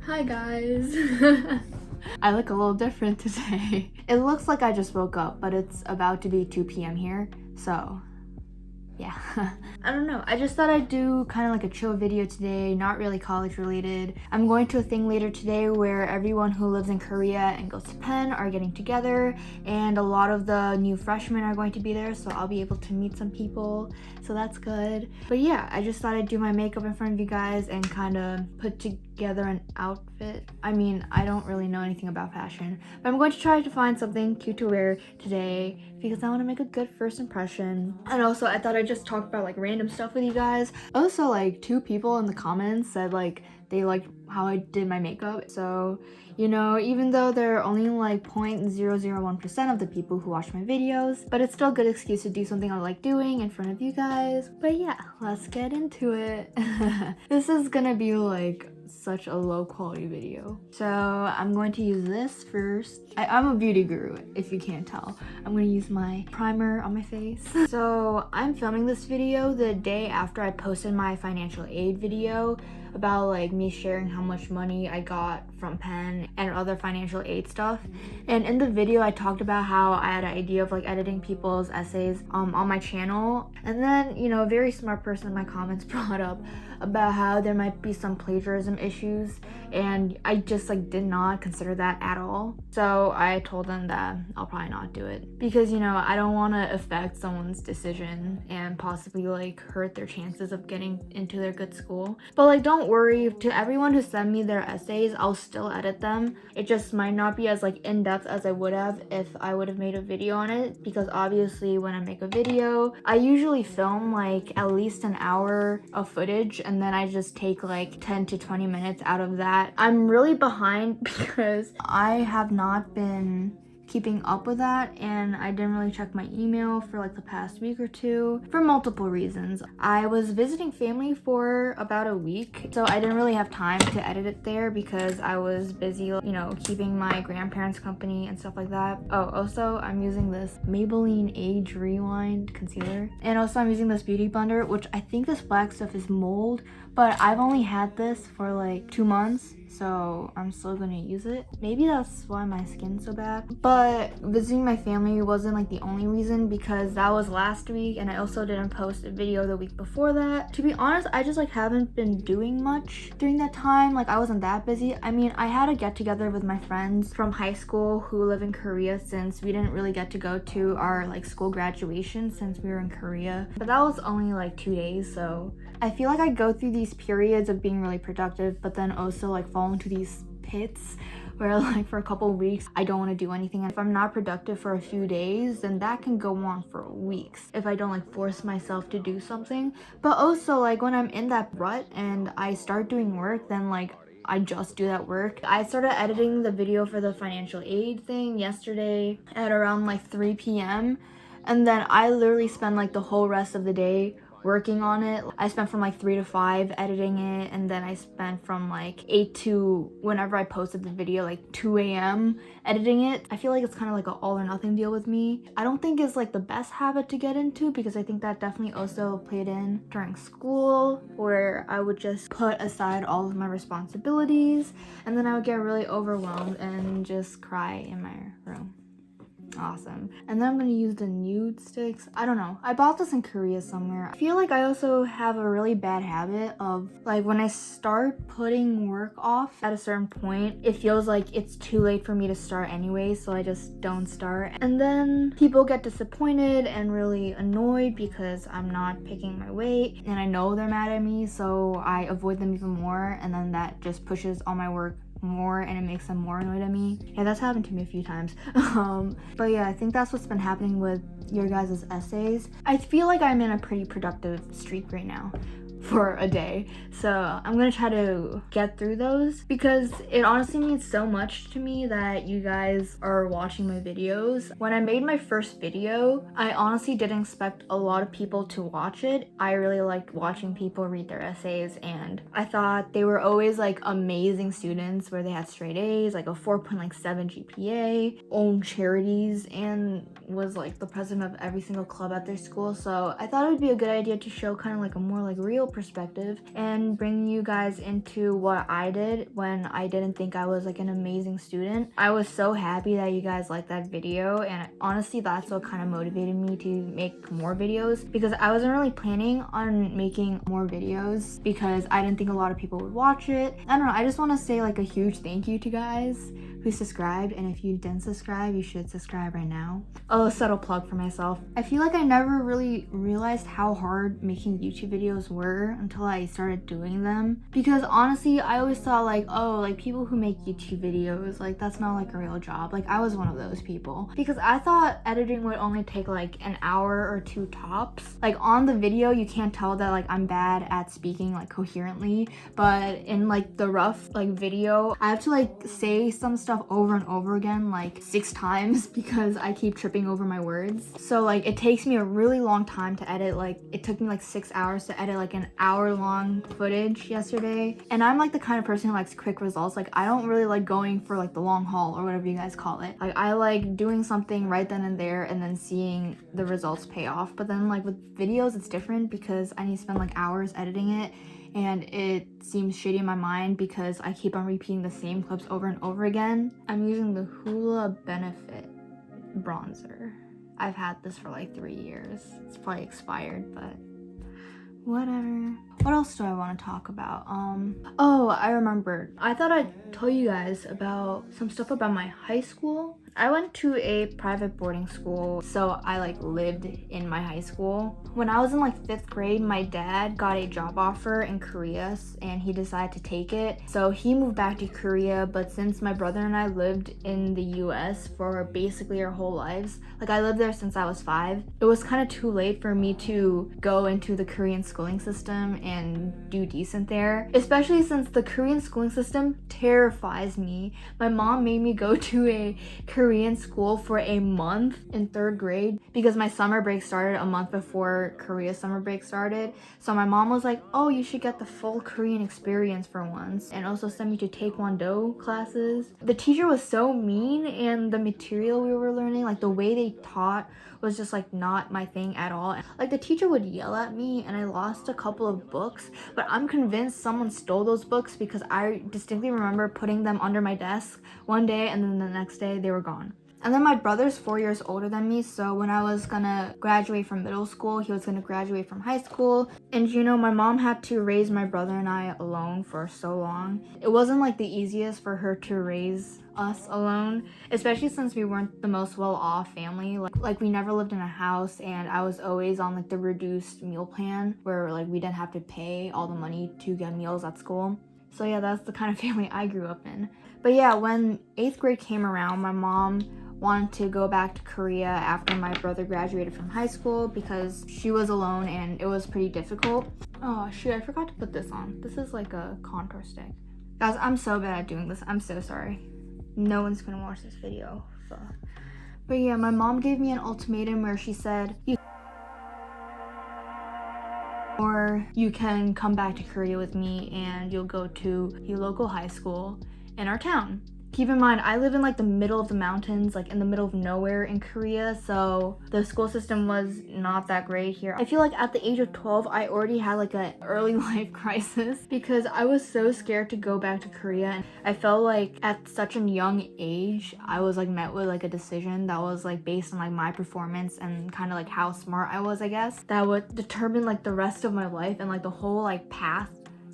Hi guys. I look a little different today. It looks like I just woke up, but it's about to be 2 p.m. here, so yeah. I don't know, I just thought I'd do kind of like a chill video today, not really college related. I'm going to a thing later today where everyone who lives in Korea and goes to Penn are getting together, and a lot of the new freshmen are going to be there, so I'll be able to meet some people, so that's good. But yeah, I just thought I'd do my makeup in front of you guys and kind of put together an outfit. I mean, I don't really know anything about fashion, but I'm going to try to find something cute to wear today because I want to make a good first impression. And also, I thought I'd just talk about like random stuff with you guys. Also, like 2 people in the comments said like they liked how I did my makeup. So, you know, even though there are only like 0.001% of the people who watch my videos, but it's still a good excuse to do something I like doing in front of you guys. But yeah, let's get into it. This is gonna be like such a low quality video. So I'm going to use this first. I'm a beauty guru, if you can't tell. I'm going to use my primer on my face. So I'm filming this video the day after I posted my financial aid video about like me sharing how much money I got from Penn and other financial aid stuff. And in the video I talked about how I had an idea of like editing people's essays on my channel, and then, you know, a very smart person in my comments brought up about how there might be some plagiarism issues, and I just like did not consider that at all. So I told them that I'll probably not do it because, you know, I don't want to affect someone's decision and possibly like hurt their chances of getting into their good school. But like, don't worry, to everyone who sent me their essays, I'll still edit them. It just might not be as like in-depth as I would have if I would have made a video on it, because obviously when I make a video, I usually film like at least an hour of footage, and then I just take like 10 to 20 minutes out of that. I'm really behind because I have not been keeping up with that, and I didn't really check my email for like the past week or two for multiple reasons. I was visiting family for about a week, so I didn't really have time to edit it there because I was busy, you know, keeping my grandparents company and stuff like that. Oh, also I'm using this Maybelline Age Rewind concealer, and also I'm using this beauty blender, which I think this black stuff is mold, but I've only had this for like 2 months, so I'm still gonna use it. Maybe that's why my skin's so bad. But visiting my family wasn't like the only reason, because that was last week and I also didn't post a video the week before that. To be honest, I just like haven't been doing much during that time. Like, I wasn't that busy. I mean, I had a get together with my friends from high school who live in Korea, since we didn't really get to go to our like school graduation since we were in Korea. But that was only like 2 days, so I feel like I go through these periods of being really productive, but then also like fall into these pits where like for a couple of weeks I don't want to do anything. And if I'm not productive for a few days, then that can go on for weeks if I don't like force myself to do something. But also like when I'm in that rut and I start doing work, then like I just do that work. I started editing the video for the financial aid thing yesterday at around like 3 p.m. and then I literally spend like the whole rest of the day working on it. I spent from like 3 to 5 editing it, and then I spent from like 8 to whenever I posted the video, like 2 a.m. editing it. I feel like it's kind of like an all or nothing deal with me. I don't think it's like the best habit to get into, because I think that definitely also played in during school, where I would just put aside all of my responsibilities and then I would get really overwhelmed and just cry in my room. Awesome. And then I'm gonna use the nude sticks. I don't know, I bought this in Korea somewhere. I feel like I also have a really bad habit of like when I start putting work off at a certain point, it feels like it's too late for me to start anyway, so I just don't start. And then people get disappointed and really annoyed because I'm not picking my weight, and I know they're mad at me, so I avoid them even more, and then that just pushes all my work more and it makes them more annoyed at me. Yeah, that's happened to me a few times. But yeah, I think that's what's been happening with your guys' essays. I feel like I'm in a pretty productive streak right now for a day, so I'm gonna try to get through those, because it honestly means so much to me that you guys are watching my videos. When I made my first video, I honestly didn't expect a lot of people to watch it. I really liked watching people read their essays, and I thought they were always like amazing students where they had straight A's, like a 4.7 GPA, owned charities, and was like the president of every single club at their school. So I thought it would be a good idea to show kind of like a more like real perspective and bring you guys into what I did when I didn't think I was like an amazing student. I was so happy that you guys liked that video, and honestly that's what kind of motivated me to make more videos, because I wasn't really planning on making more videos because I didn't think a lot of people would watch it. I don't know, I just want to say like a huge thank you to guys who subscribed, and if you didn't subscribe, you should subscribe right now. Oh, a subtle plug for myself. I feel like I never really realized how hard making YouTube videos were until I started doing them, because honestly I always thought like, oh, like people who make YouTube videos, like that's not like a real job. Like I was one of those people, because I thought editing would only take like an hour or two tops. Like on the video you can't tell that like I'm bad at speaking like coherently, but in like the rough like video I have to like say some stuff over and over again like 6 times because I keep tripping over my words. So like it takes me a really long time to edit. Like it took me like 6 hours to edit like an hour-long footage yesterday, and I'm like the kind of person who likes quick results. Like I don't really like going for like the long haul or whatever you guys call it. Like I like doing something right then and there and then seeing the results pay off. But then like with videos it's different because I need to spend like hours editing it, and it seems shitty in my mind because I keep on repeating the same clips over and over again. I'm using the Hoola Benefit bronzer. I've had this for like 3 years. It's probably expired, but whatever. What else do I want to talk about? Oh, I remembered. I thought I'd tell you guys about some stuff about my high school. I went to a private boarding school, so I like lived in my high school. When I was in like 5th grade, my dad got a job offer in Korea and he decided to take it. So he moved back to Korea, but since my brother and I lived in the US for basically our whole lives, like I lived there since I was 5, it was kind of too late for me to go into the Korean schooling system and do decent there, especially since the Korean schooling system terrifies me. My mom made me go to a Korean school for a month in 3rd grade because my summer break started a month before Korea's summer break started. So my mom was like, oh, you should get the full Korean experience for once, and also send me to Taekwondo classes. The teacher was so mean, and the material we were learning, like the way they taught, was just like not my thing at all. Like the teacher would yell at me and I lost a couple of books, but I'm convinced someone stole those books because I distinctly remember putting them under my desk one day and then the next day they were gone. And then my brother's 4 years older than me, so when I was gonna graduate from middle school, he was gonna graduate from high school. And you know, my mom had to raise my brother and I alone for so long. It wasn't like the easiest for her to raise us alone, especially since we weren't the most well-off family. Like we never lived in a house, and I was always on like the reduced meal plan where like we didn't have to pay all the money to get meals at school. So yeah, that's the kind of family I grew up in. But yeah, when 8th grade came around, my mom wanted to go back to Korea after my brother graduated from high school because she was alone and it was pretty difficult. Oh shoot, I forgot to put this on. This is like a contour stick. Guys, I'm so bad at doing this. I'm so sorry. No one's gonna watch this video. Fuck. But yeah, my mom gave me an ultimatum where she said, or you can come back to Korea with me and you'll go to your local high school in our town. Keep in mind, I live in like the middle of the mountains, like in the middle of nowhere in Korea, so the school system was not that great here. I feel like at the age of 12, I already had like an early life crisis because I was so scared to go back to Korea. And I felt like at such a young age, I was like met with like a decision that was like based on like my performance and kind of like how smart I was, I guess, that would determine like the rest of my life and like the whole like path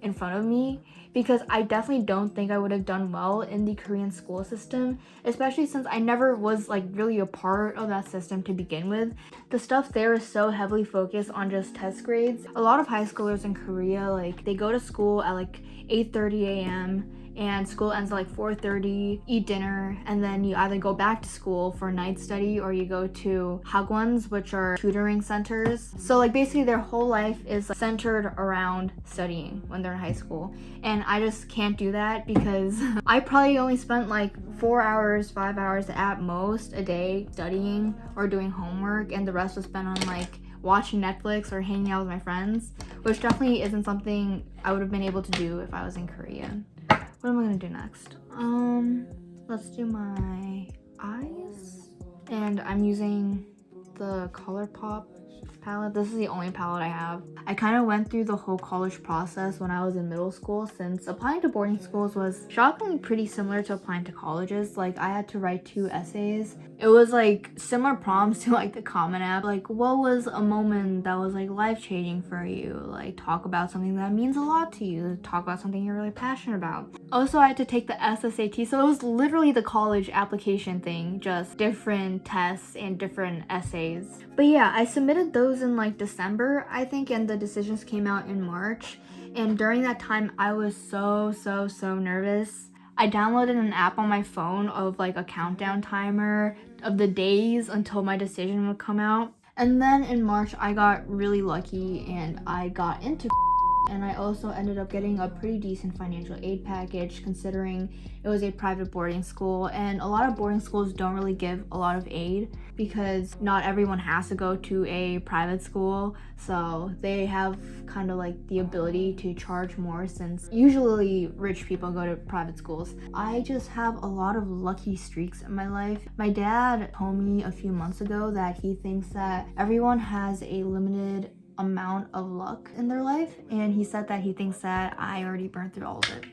in front of me, because I definitely don't think I would have done well in the Korean school system, especially since I never was like really a part of that system to begin with. The stuff there is so heavily focused on just test grades. A lot of high schoolers in Korea, like they go to school at like 8:30 a.m. and school ends at like 4:30, eat dinner, and then you either go back to school for night study or you go to hagwons, which are tutoring centers. So like basically their whole life is like, centered around studying when they're in high school. And I just can't do that because I probably only spent like 4 hours, 5 hours at most a day studying or doing homework, and the rest was spent on like watching Netflix or hanging out with my friends, which definitely isn't something I would have been able to do if I was in Korea. What am I gonna do next? Let's do my eyes. And I'm using the ColourPop palette. This is the only palette I have. I kind of went through the whole college process when I was in middle school, since applying to boarding schools was shockingly pretty similar to applying to colleges. Like, I had to write 2 essays. It was like similar prompts to like the Common App. Like, what was a moment that was like life-changing for you? Like, talk about something that means a lot to you. Talk about something you're really passionate about. Also, I had to take the SSAT, so it was literally the college application thing, just different tests and different essays. But yeah, I submitted those in like December, I think, and the decisions came out in March. And during that time, I was so nervous. I downloaded an app on my phone of like a countdown timer of the days until my decision would come out. And then in March, I got really lucky and I got into and I also ended up getting a pretty decent financial aid package, considering it was a private boarding school, and a lot of boarding schools don't really give a lot of aid because not everyone has to go to a private school, so they have kind of like the ability to charge more, since usually rich people go to private schools. I just have a lot of lucky streaks in my life. My dad told me a few months ago that he thinks that everyone has a limited amount of luck in their life, and he said that he thinks that I already burned through all of it,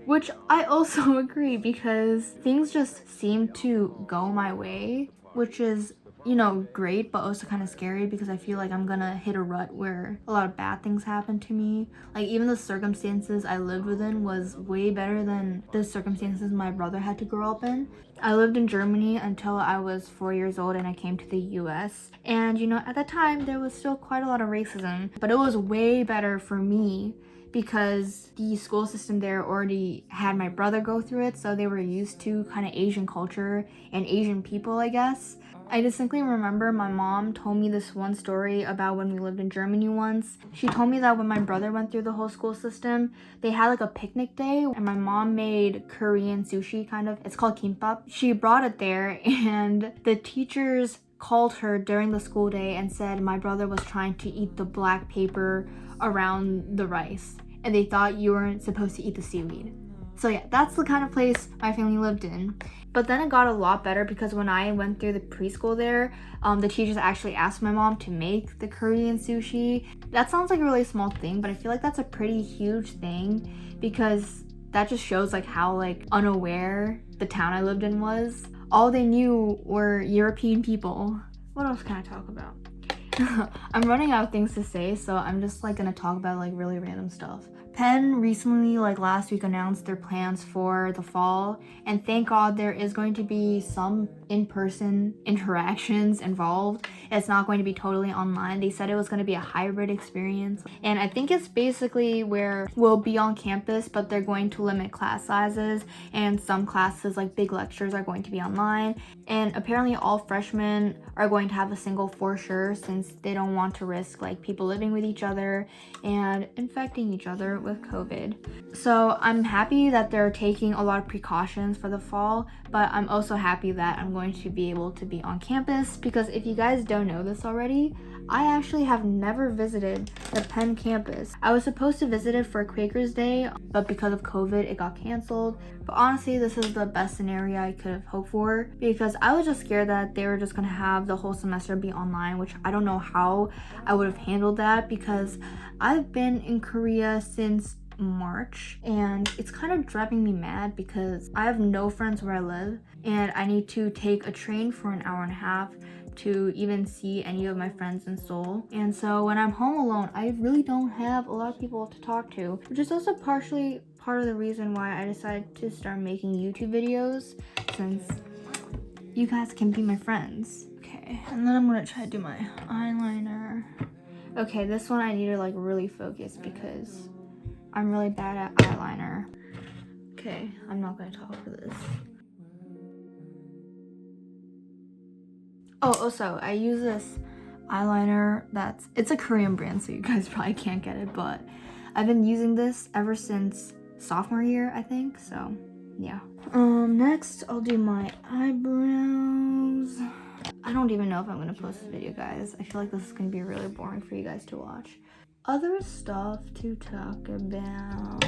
which I also agree, because things just seem to go my way, which is, you know, great, but also kind of scary, because I feel like I'm gonna hit a rut where a lot of bad things happen to me. Like, even the circumstances I lived within was way better than the circumstances my brother had to grow up in. I lived in Germany until I was 4 years old, and I came to the US. And, you know, at the time, there was still quite a lot of racism, but it was way better for me because the school system there already had my brother go through it, so they were used to kind of Asian culture and Asian people, I guess. I distinctly remember my mom told me this one story about when we lived in Germany once. She told me that when my brother went through the whole school system, they had like a picnic day, and my mom made Korean sushi, kind of. It's called kimbap. She brought it there, and the teachers called her during the school day and said my brother was trying to eat the black paper around the rice, and they thought you weren't supposed to eat the seaweed. So yeah, that's the kind of place my family lived in. But then it got a lot better, because when I went through the preschool there, the teachers actually asked my mom to make the Korean sushi. That sounds like a really small thing, but I feel like that's a pretty huge thing, because that just shows like how like unaware the town I lived in was. All they knew were European people. What else can I talk about? I'm running out of things to say, so I'm just like gonna talk about like really random stuff. Penn recently, like last week, announced their plans for the fall, and thank God there is going to be some in-person interactions involved. It's not going to be totally online. They said it was going to be a hybrid experience, and I think it's basically where we'll be on campus, but they're going to limit class sizes, and some classes like big lectures are going to be online, and apparently all freshmen are going to have a single for sure, since they don't want to risk like people living with each other and infecting each other with COVID. So I'm happy that they're taking a lot of precautions for the fall, but I'm also happy that I'm going to be able to be on campus, because if you guys don't know this already, I actually have never visited the Penn campus. I was supposed to visit it for Quakers Day, but because of COVID, it got canceled. But honestly, this is the best scenario I could have hoped for, because I was just scared that they were just gonna have the whole semester be online, which I don't know how I would have handled that, because I've been in Korea since March, and it's kind of driving me mad because I have no friends where I live, and I need to take a train for an hour and a half to even see any of my friends in Seoul. And so when I'm home alone, I really don't have a lot of people to talk to, which is also partially part of the reason why I decided to start making YouTube videos, since you guys can be my friends. Okay, and then I'm gonna try to do my eyeliner. Okay, this one I need to like really focus because I'm really bad at eyeliner. Okay, I'm not gonna talk for this. Oh, also, I use this eyeliner it's a Korean brand, so you guys probably can't get it, but I've been using this ever since sophomore year, I think, so yeah. Next, I'll do my eyebrows. I don't even know if I'm gonna post this video, guys. I feel like this is gonna be really boring for you guys to watch. Other stuff to talk about.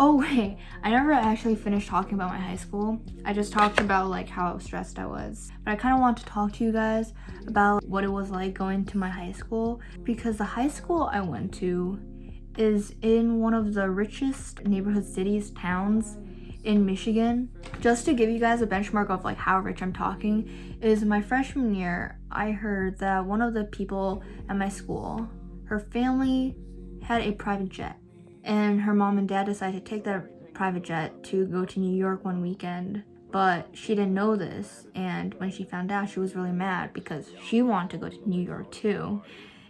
Oh wait, I never actually finished talking about my high school. I just talked about like how stressed I was. But I kind of want to talk to you guys about what it was like going to my high school, because the high school I went to is in one of the richest neighborhood cities, towns in Michigan. Just to give you guys a benchmark of like how rich I'm talking, is my freshman year, I heard that one of the people at my school, her family had a private jet, and her mom and dad decided to take that private jet to go to New York one weekend. But she didn't know this, and when she found out, she was really mad because she wanted to go to New York too.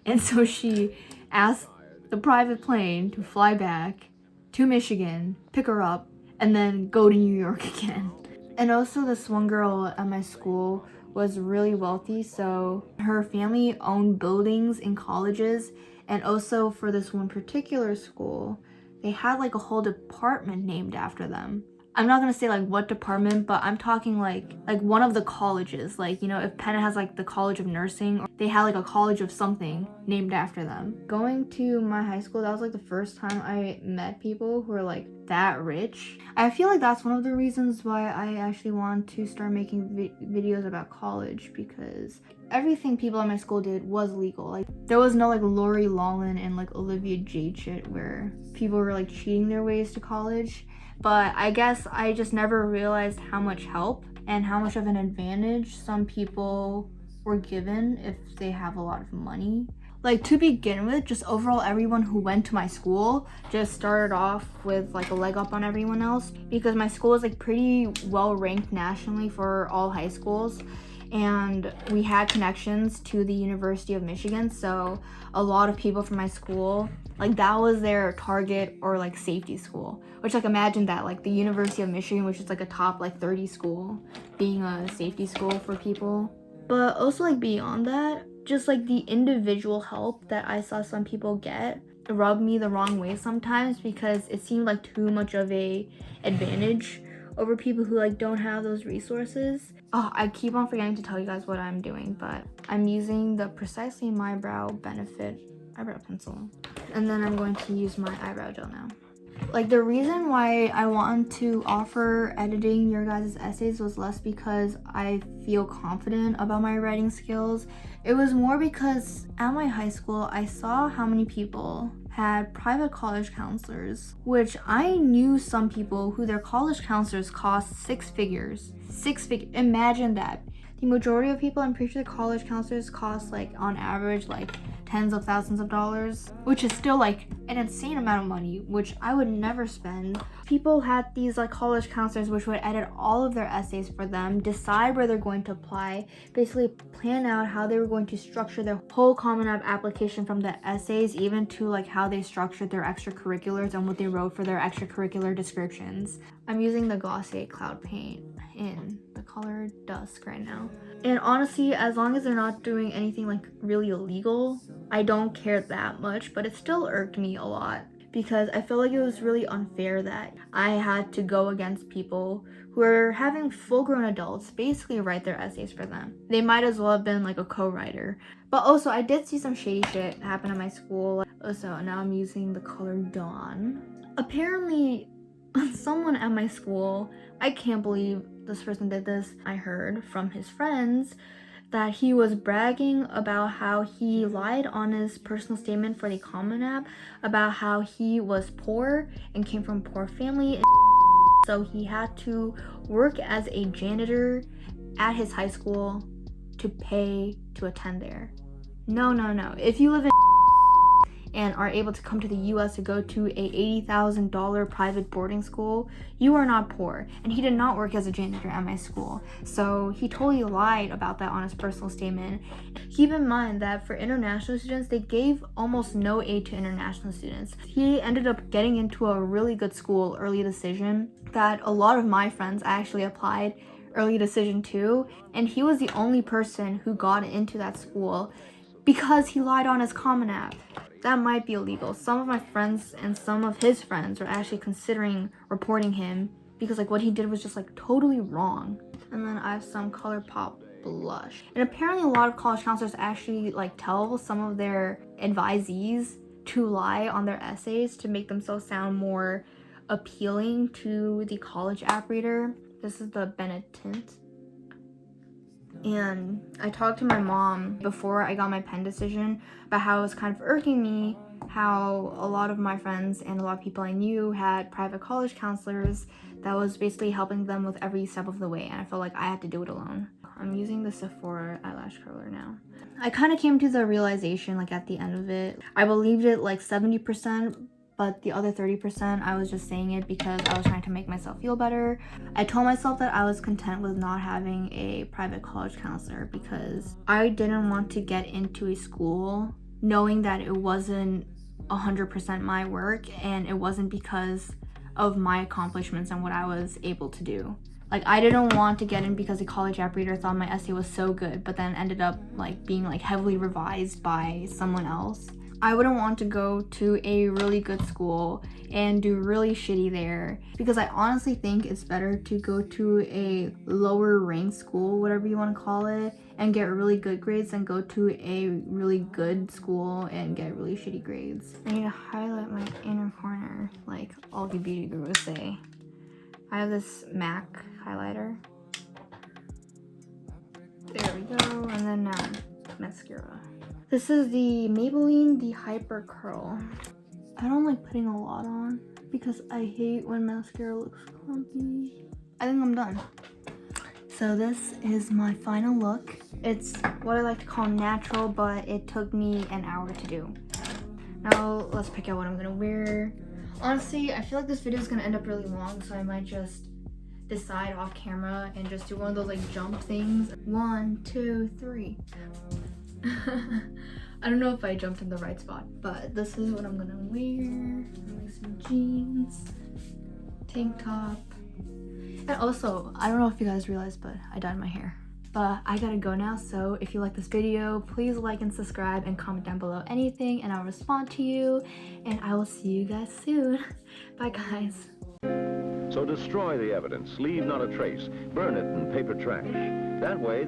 And so she asked the private plane to fly back to Michigan, pick her up, and then go to New York again. And also, this one girl at my school was really wealthy, so her family owned buildings in colleges, and also for this one particular school, they had like a whole department named after them. I'm not gonna say like what department, but I'm talking like one of the colleges. Like, you know, if Penn has like the College of Nursing, or they had like a college of something named after them. Going to my high school, that was like the first time I met people who are like that rich. I feel like that's one of the reasons why I actually want to start making videos about college, because everything people at my school did was legal. Like, there was no like Lori Loughlin and like Olivia Jade shit where people were like cheating their ways to college. But I guess I just never realized how much help and how much of an advantage some people were given if they have a lot of money. Like, to begin with, just overall everyone who went to my school just started off with like a leg up on everyone else, because my school is like pretty well ranked nationally for all high schools, and we had connections to the University of Michigan, so a lot of people from my school, like, that was their target or like safety school. Which, like, imagine that, like, the University of Michigan, which is like a top like 30 school, being a safety school for people. But also, like, beyond that, just like the individual help that I saw some people get rubbed me the wrong way sometimes, because it seemed like too much of a advantage over people who like don't have those resources. Oh, I keep on forgetting to tell you guys what I'm doing, but I'm using the Precisely My Brow Benefit eyebrow pencil, and then I'm going to use my eyebrow gel now. Like, the reason why I want to offer editing your guys' essays was less because I feel confident about my writing skills. It was more because at my high school, I saw how many people had private college counselors, which I knew some people who their college counselors cost six figures. Imagine that. The majority of people, I'm pretty sure the college counselors cost like on average like tens of thousands of dollars, which is still like an insane amount of money, which I would never spend. People had these like college counselors which would edit all of their essays for them, decide where they're going to apply, basically plan out how they were going to structure their whole Common App application, from the essays even to like how they structured their extracurriculars and what they wrote for their extracurricular descriptions. I'm using the Glossier Cloud Paint in the color Dusk right now. And honestly, as long as they're not doing anything like really illegal, I don't care that much, but it still irked me a lot, because I feel like it was really unfair that I had to go against people who are having full-grown adults basically write their essays for them. They might as well have been like a co-writer. But also, I did see some shady shit happen at my school. So now I'm using the color Dawn. Apparently, someone at my school, I can't believe this person did this, I heard from his friends that he was bragging about how he lied on his personal statement for the Common App about how he was poor and came from a poor family, and so he had to work as a janitor at his high school to pay to attend there. No. If you live in and are able to come to the US to go to a $80,000 private boarding school, you are not poor. And he did not work as a janitor at my school, so he totally lied about that on his personal statement. Keep in mind that for international students, they gave almost no aid to international students. He ended up getting into a really good school, early decision, that a lot of my friends actually applied early decision to, and he was the only person who got into that school because he lied on his Common App. That might be illegal. Some of my friends and some of his friends are actually considering reporting him, because like what he did was just like totally wrong. And then I have some ColourPop blush. And apparently a lot of college counselors actually like tell some of their advisees to lie on their essays to make themselves sound more appealing to the college app reader. This is the Bennett tint. And I talked to my mom before I got my pen decision about how it was kind of irking me how a lot of my friends and a lot of people I knew had private college counselors that was basically helping them with every step of the way, and I felt like I had to do it alone. I'm using the Sephora eyelash curler now. I kind of came to the realization like at the end of it. I believed it like 70%, but the other 30% I was just saying it because I was trying to make myself feel better. I told myself that I was content with not having a private college counselor because I didn't want to get into a school knowing that it wasn't 100% my work and it wasn't because of my accomplishments and what I was able to do. Like, I didn't want to get in because the college app reader thought my essay was so good, but then ended up like being like heavily revised by someone else. I wouldn't want to go to a really good school and do really shitty there because I honestly think it's better to go to a lower ranked school, whatever you want to call it, and get really good grades than go to a really good school and get really shitty grades. I need to highlight my inner corner like all the beauty gurus say. I have this MAC highlighter. There we go, and then now mascara. This is the Maybelline the Hyper Curl. I don't like putting a lot on because I hate when mascara looks clumpy. I think I'm done. So this is my final look. It's what I like to call natural, but it took me an hour to do. Now let's pick out what I'm gonna wear. Honestly, I feel like this video is gonna end up really long, so I might just decide off camera and just do one of those like jump things. 1, 2, 3. I don't know if I jumped in the right spot, but this is what I'm gonna wear. I'm wearing some jeans, tank top, and also, I don't know if you guys realized, but I dyed my hair. But I gotta go now, so if you like this video, please like and subscribe and comment down below anything, and I'll respond to you, and I will see you guys soon. Bye, guys. So destroy the evidence, leave not a trace, burn it in paper trash. That way